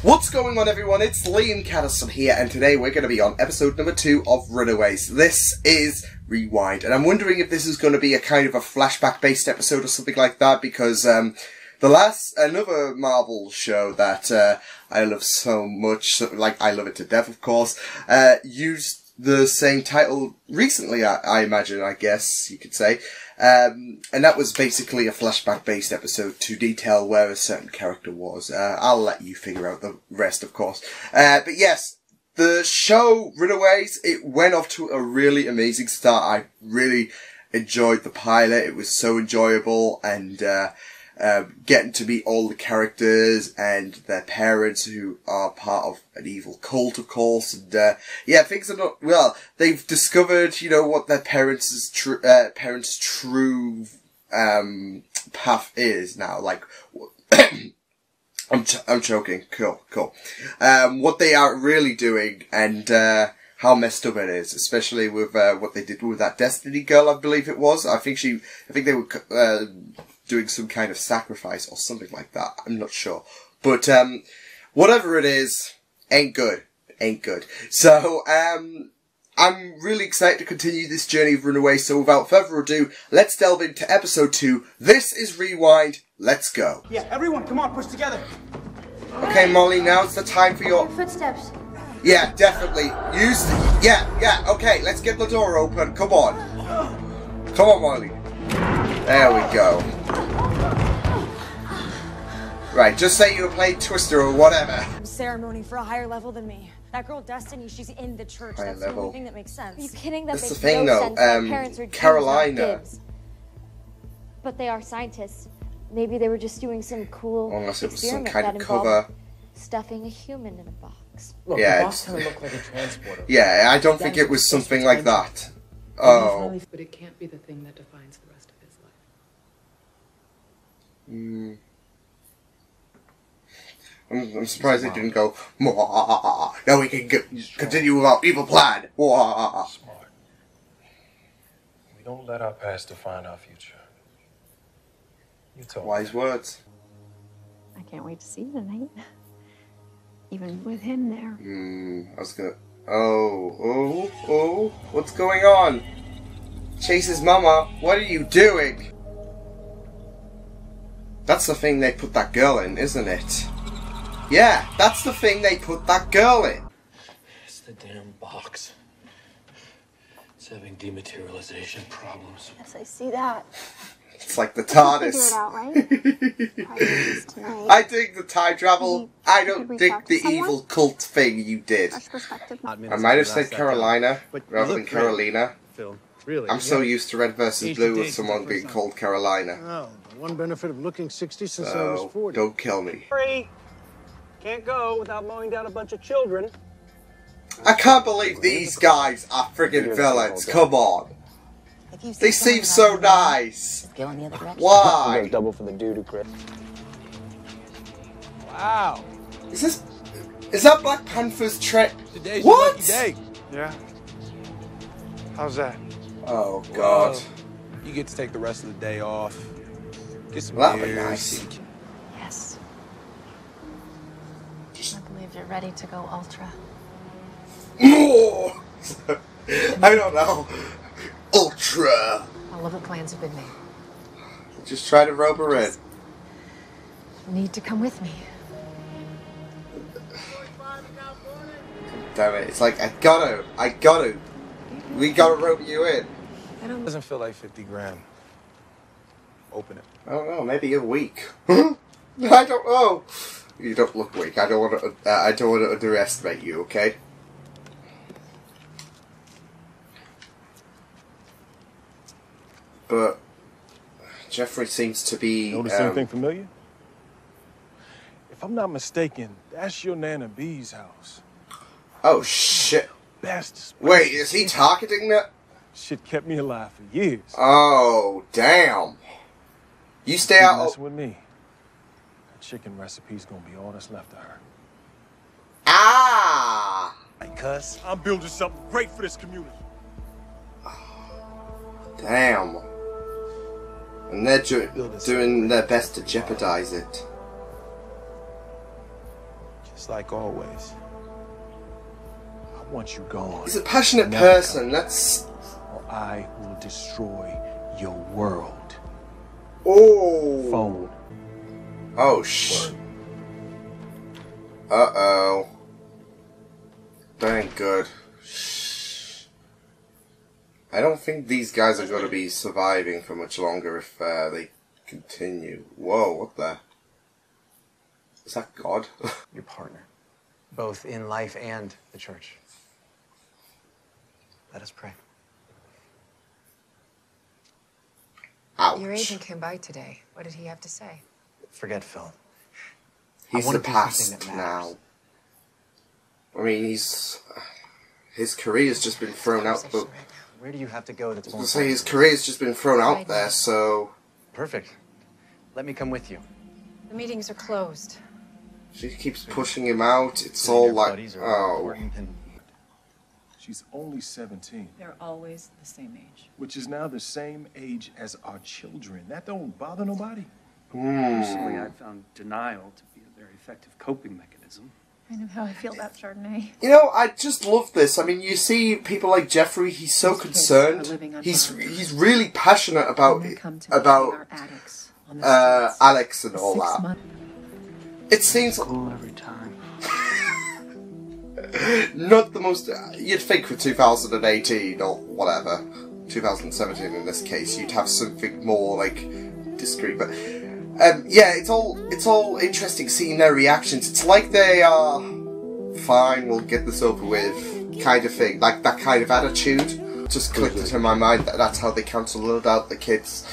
What's going on, everyone? It's Liam Catterson here, and today we're going to be on episode number 2 of Runaways. This is Rewind, and I'm wondering if this is going to be a kind of a flashback-based episode or something like that, because another Marvel show that I love so much, like I love it to death, of course, used the same title recently, I imagine, I guess you could say. And that was basically a flashback-based episode to detail where a certain character was. I'll let you figure out the rest, of course. But yes, the show Runaways, it went off to a really amazing start. I really enjoyed the pilot. It was so enjoyable, and getting to meet all the characters and their parents, who are part of an evil cult, of course. And yeah, things are not well. They've discovered, you know, what their parents' true path is now. Like, I'm choking. Cool. What they are really doing, and how messed up it is, especially with what they did with that Destiny girl, I believe it was. I think they were doing some kind of sacrifice or something like that. I'm not sure. But whatever it is, ain't good. So, I'm really excited to continue this journey of Runaways, so without further ado, let's delve into episode 2. This is Rewind. Let's go. Yeah, everyone, come on, push together. Okay, Molly, now's the time for your footsteps. Yeah, definitely. Yeah, okay, let's get the door open. Come on. Come on, Molly. There we go. Right, just say you were playing Twister or whatever. Ceremony for a higher level than me. That girl Destiny, she's in the church. Higher That's level. the only thing that makes sense. Are you kidding? That That's makes the thing, no though. sense. My parents are Carolina. Jews, not Gibbs. But they are scientists. Maybe they were just doing some cool Unless it was some experiment kind that of involved cover. stuffing a human in a box. Look, Yeah, the box kind of looked like a transporter. Yeah, I don't think it was something like that. Oh. But it can't be the thing that defines the rest of his life. I'm surprised they didn't go, "Mwah, now we can continue with our evil plan." Mwah. Smart. We don't let our past define our future. You told Wise me. words. I can't wait to see you tonight. Even with him there. I was gonna... Oh, what's going on? Chase's mama, what are you doing? That's the thing they put that girl in, isn't it? Yeah, that's the thing they put that girl in. It's the damn box. It's having dematerialization problems. Yes, I see that. It's like the We'll figure it TARDIS. out, right? Probably tonight. I dig the time travel. I don't we dig talk the to someone? evil cult thing you did. Fresh perspective. I might have said Carolina rather than Carolina. Phil, really? I'm so used to Red versus Blue with someone being called Carolina. Oh, one benefit of looking 60 since I was So, 40. don't kill me. Free. Can't go without mowing down a bunch of children. I can't believe these guys are friggin' villains. Come on. They seem so nice. Go in the other direction. Why? Double for the dude who crit. Wow. Is that Black Panther's trick? Today's What? your lucky day. Yeah. How's that? Oh God. Well, you get to take the rest of the day off. Get some Well, that'd be beers. nice. Yes. I believe you're ready to go ultra. More. I don't know. Ultra. All of the plans have been made. Just try to rope her in. You need to come with me. Damn it! It's like I gotta. We gotta rope you in. It doesn't feel like 50 grand. Open it. I don't know. Maybe a week. I don't know. You don't look weak. I don't want to underestimate you. Okay. But Jeffrey seems to be. Notice anything familiar? If I'm not mistaken, that's your Nana B's house. Oh shit! Best. Wait, is he targeting that? Shit kept me alive for years. Oh damn! You stay Keep out. messing with me. That chicken recipe's gonna be all that's left of her. Ah! Hey, cuz, I'm building something great for this community. Damn. And they're doing their best to jeopardize it. Just It's like always. I want you gone. He's a passionate Never person. come Let's. back, or I will destroy your world. Oh. Phone. Oh Uh-oh. That ain't good. Shh. I don't think these guys are going to be surviving for much longer if they continue. Whoa, what the? Is that God? Your partner, both in life and the church. Let us pray. Ouch. Your agent came by today. What did he have to say? Forget Phil. He's I the wanna do something past that now. matters. I mean, his career's just been thrown out. But Where do you have to go that's more I say his important? career's just been thrown out there. So Perfect. Let me come with you. The meetings are closed. she keeps pushing him out. It's Your all like, buddies are more oh, important than- She's only 17, They're always the same age. which is now the same age as our children. That don't bother nobody. Personally, I found denial to be a very effective coping mechanism. I know how I feel about Chardonnay. You know, I just love this. I mean, you see people like Jeffrey. He's so These kids are living concerned. on He's really passionate about When they come to me, they are addicts on the streets. Alex and all 6 that. months. It seems Cool every time. not the most. You'd think with 2018 or whatever, 2017 in this case, you'd have something more like discreet. But yeah, it's all interesting seeing their reactions. It's like they are fine. We'll get this over with, kind of thing. Like that kind of attitude. Just clicked into my mind that that's how they cancelled out the kids.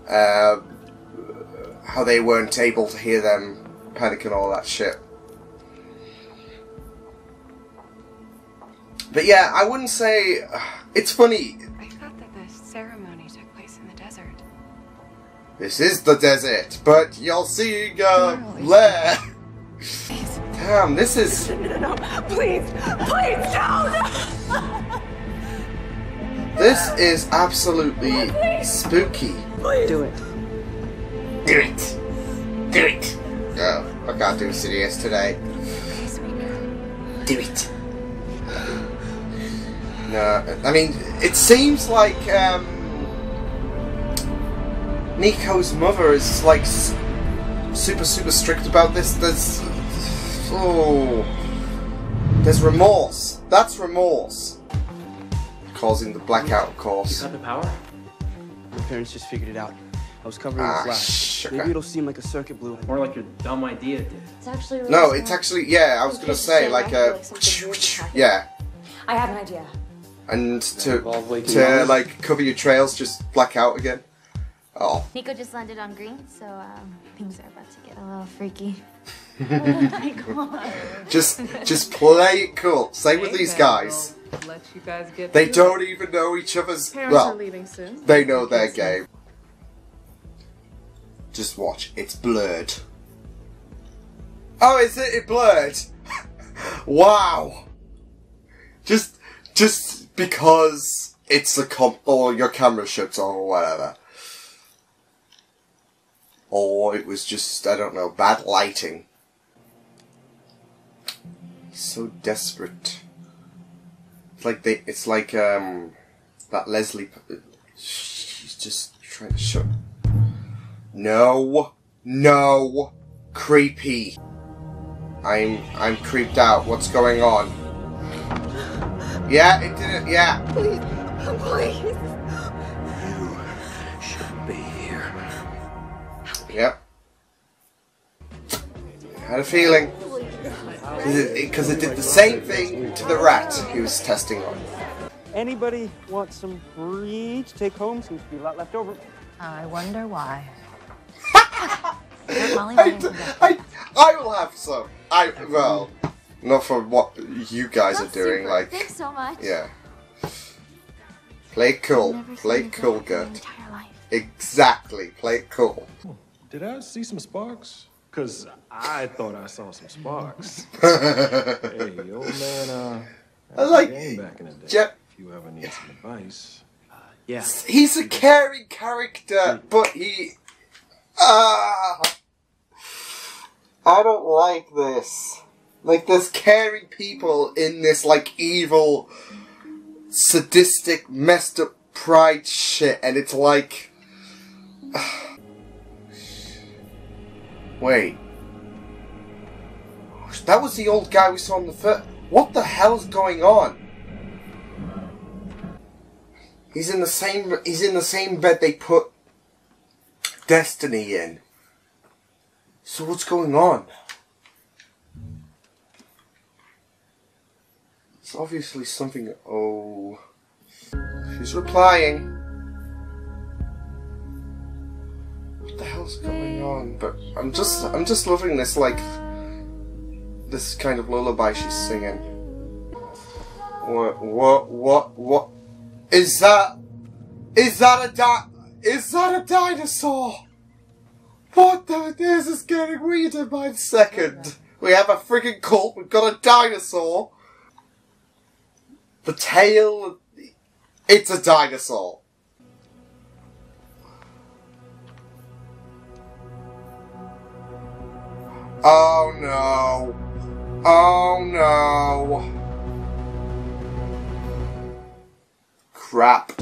How they weren't able to hear them panic and all that shit. But yeah, I wouldn't say... it's funny. I thought that the ceremony took place in the desert. This is the desert, but you're seeing Blair. Damn, this is... No, please, no! This is absolutely spooky. Do it. Do it. Do it. No, I can't do serious today. Do it. No, I mean, it seems like Nico's mother is like super strict about this. There's remorse. That's remorse. Causing the blackout, of course. You got the power? My parents just figured it out. I was covering the flash. Sugar. Maybe it'll seem like a circuit blew. More like your dumb idea did. It's actually really No, smart. it's actually, yeah, I was gonna say, like a, yeah. I have an idea. And Involve waking to up. like cover your trails, just black out again. Oh. Nico just landed on green, so things are about to get a little freaky. Just play it cool. Same with these guys. Let you guys get They to don't even know each other's. Parents are Well, leaving soon. they know their game. Just watch. It's blurred. Oh, is it blurred? Wow. Just because it's a or your camera shuts on or whatever. Or it was just, I don't know, bad lighting. He's so desperate. It's like that Leslie, she's just trying to shut. No. Creepy. I'm creeped out. What's going on? Yeah, it didn't, yeah. Please. You shouldn't be here. Yep. Had a feeling. Because it did the same thing to the rat he was testing on. Anybody want some brie to take home? Seems to be a lot left over. I wonder why. I will have some. Well, not for what you guys are doing. Super. Like, Thanks so much. yeah. Play it cool. Never Play seen it cool, a girl in my Gert. entire life. Exactly. Play it cool. Did I see some sparks? Cause I thought I saw some sparks. Hey, old man, I like back in the day. Jeff. If you ever need some advice. Yeah. He's a caring character, but he. I don't like this. Like, there's caring people in this, like, evil, sadistic, messed up pride shit, and it's like... Wait. That was the old guy we saw in the first... What the hell's going on? He's in the same bed they put Destiny in. So what's going on? It's obviously something... Oh... She's replying. What the hell's going on? But I'm just loving this, like... This kind of lullaby she's singing. What? Is that a dinosaur? What the? This is getting weirder by the second. We have a friggin' cult, we've got a dinosaur. The tail, it's a dinosaur. Oh no. Oh no. Crap.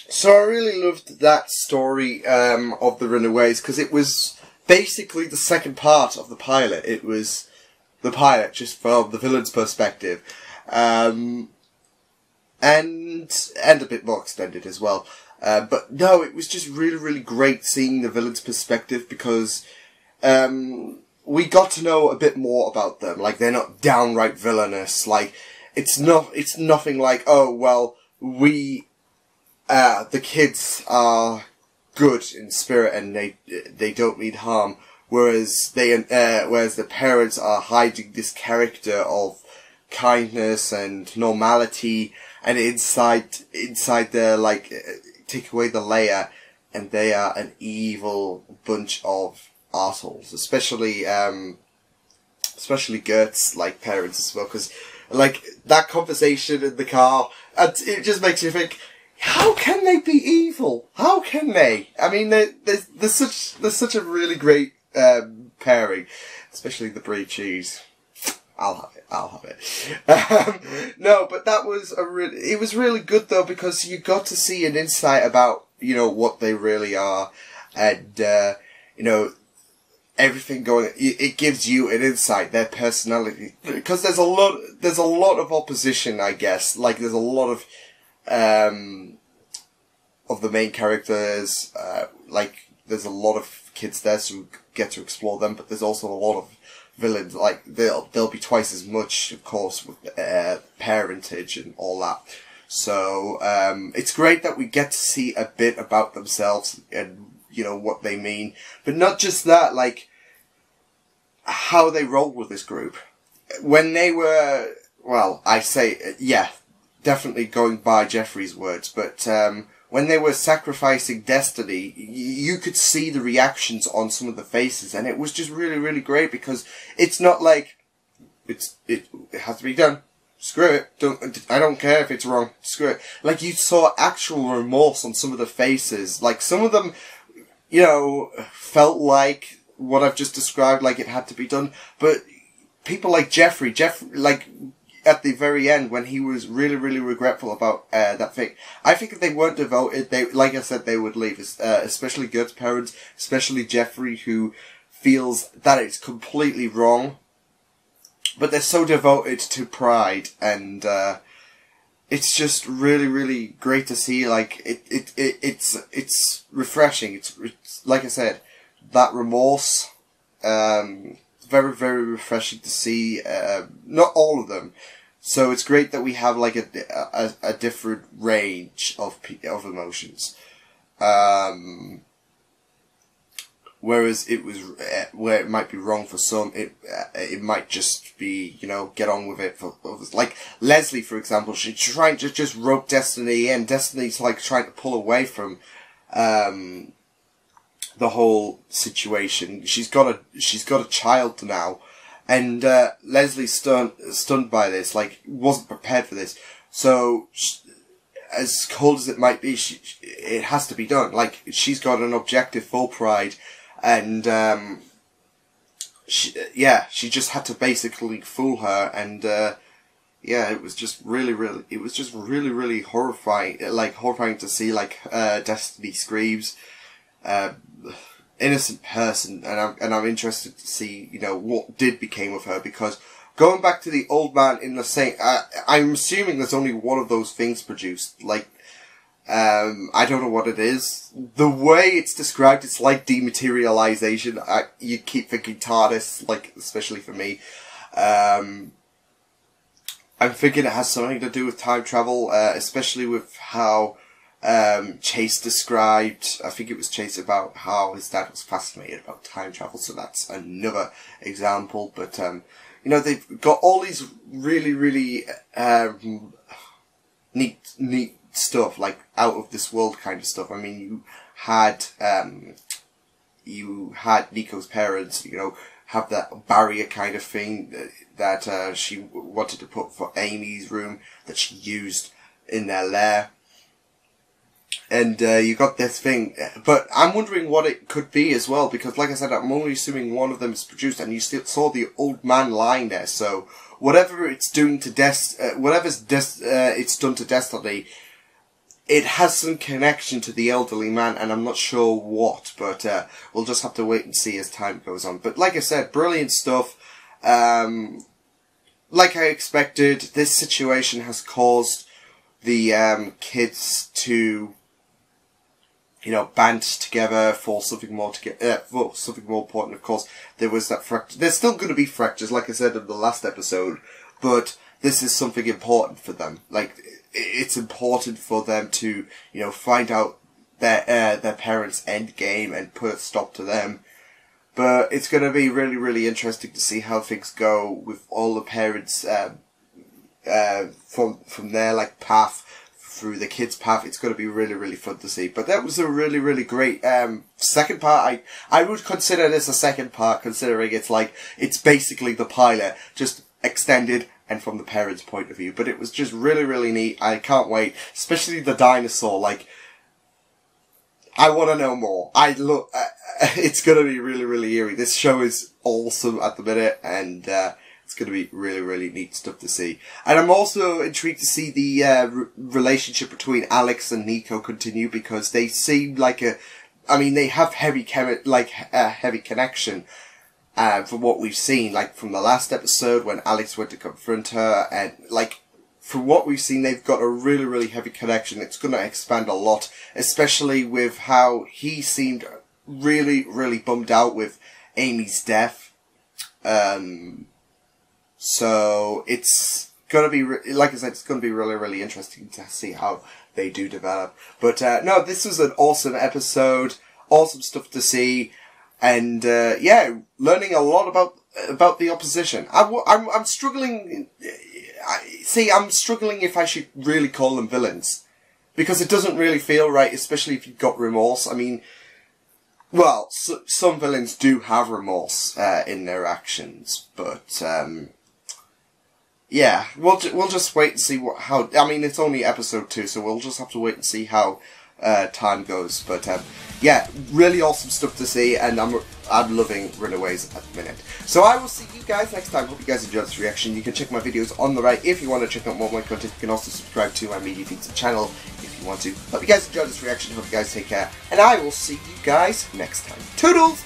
So I really loved that story of the Runaways, because it was basically the second part of the pilot. It was the pilot just from the villain's perspective. And a bit more extended as well. But no, it was just really, really great seeing the villain's perspective, because we got to know a bit more about them. Like, they're not downright villainous. Like, it's nothing like, oh, well, the kids are good in spirit and they don't mean harm, whereas the parents are hiding this character of kindness and normality, and inside they're like, take away the layer and they are an evil bunch of arseholes, especially Gert's like parents as well, because like that conversation in the car, it just makes you think, how can they be evil? How can they? I mean, there's such a really great pairing, especially the brie cheese. I'll have it. No, but that was it was really good though, because you got to see an insight about, you know, what they really are, and you know, everything going. It gives you an insight, their personality, because there's a lot of opposition, I guess. Like, there's a lot of the main characters. Like, there's a lot of kids there, so we get to explore them. But there's also a lot of villains. Like, there'll be twice as much, of course, with parentage and all that. So it's great that we get to see a bit about themselves and, you know, what they mean. But not just that, like, how they roll with this group. When they were, well, I say, yeah, definitely going by Jeffrey's words, but when they were sacrificing Destiny, you could see the reactions on some of the faces, and it was just really, really great, because it's not like, it has to be done. Screw it. I don't care if it's wrong. Screw it. Like, you saw actual remorse on some of the faces. Like, some of them, you know, felt like what I've just described, like it had to be done. But people like Jeffrey, like, at the very end, when he was really, really regretful about that thing, I think if they weren't devoted, like I said, they would leave. Especially Gert's parents, especially Jeffrey, who feels that it's completely wrong. But they're so devoted to pride, and it's just really, really great to see. Like, it's refreshing. It's like I said, that remorse. Very, very refreshing to see. Not all of them. So it's great that we have like a different range of emotions. Whereas it was where it might be wrong for some, it might just be, you know, get on with it for others. Like Leslie, for example, she's trying to just rope Destiny in. Destiny's like trying to pull away from the whole situation. She's got a child now, and Leslie's stunned by this. Like, wasn't prepared for this. So, as cold as it might be, it has to be done. Like, she's got an objective, full pride, and she just had to basically fool her, and yeah, it was just really horrifying. Like horrifying to see like Destiny Screams, innocent person, and I'm interested to see, you know, what became of her, because going back to the old man in the same, I'm assuming there's only one of those things produced. Like, I don't know what it is. The way it's described, it's like dematerialization. You keep thinking TARDIS, like, especially for me. I'm thinking it has something to do with time travel, especially with how Chase described, I think it was Chase, about how his dad was fascinated about time travel, so that's another example. But, you know, they've got all these really neat stuff, like out of this world kind of stuff. I mean, you had Nico's parents, you know, have that barrier kind of thing that she wanted to put for Amy's room that she used in their lair. And you got this thing, but I'm wondering what it could be as well, because like I said, I'm only assuming one of them is produced, and you still saw the old man lying there. So whatever it's doing to it's done to Destiny, it has some connection to the elderly man, and I'm not sure what, but we'll just have to wait and see as time goes on. But like I said, brilliant stuff. Like I expected, this situation has caused the kids to, you know, band together for something more for something more important. Of course, there was that fracture. There's still going to be fractures, like I said in the last episode, but this is something important for them. Like, it's important for them to, you know, find out their parents' end game and put a stop to them. But it's going to be really interesting to see how things go with all the parents from their like path through the kids' path. It's going to be really fun to see. But that was a really great second part. I would consider this a second part, considering it's basically the pilot, just extended and from the parents' point of view. But it was just really neat. I can't wait, especially the dinosaur. Like, I want to know more. It's going to be really eerie. This show is awesome at the minute, and it's going to be really neat stuff to see. And I'm also intrigued to see the relationship between Alex and Nico continue, because they seem like they have heavy connection. From what we've seen, like from the last episode when Alex went to confront her, and like from what we've seen, they've got a really heavy connection. It's going to expand a lot, especially with how he seemed really bummed out with Amy's death. So it's going to be, like I said, it's going to be really interesting to see how they do develop. But no, this was an awesome episode, awesome stuff to see. And yeah, learning a lot about the opposition. I'm struggling. I'm struggling if I should really call them villains, because it doesn't really feel right, especially if you've got remorse. I mean, well, some villains do have remorse in their actions, but yeah, we'll just wait and see how. I mean, it's only episode 2, so we'll just have to wait and see how time goes. But yeah, really awesome stuff to see, and I'm loving Runaways at the minute. So I will see you guys next time. Hope you guys enjoyed this reaction. You can check my videos on the right if you want to check out more of my content. You can also subscribe to my Media Pizza channel if you want to. Hope you guys enjoyed this reaction. Hope you guys take care, and I will see you guys next time. Toodles!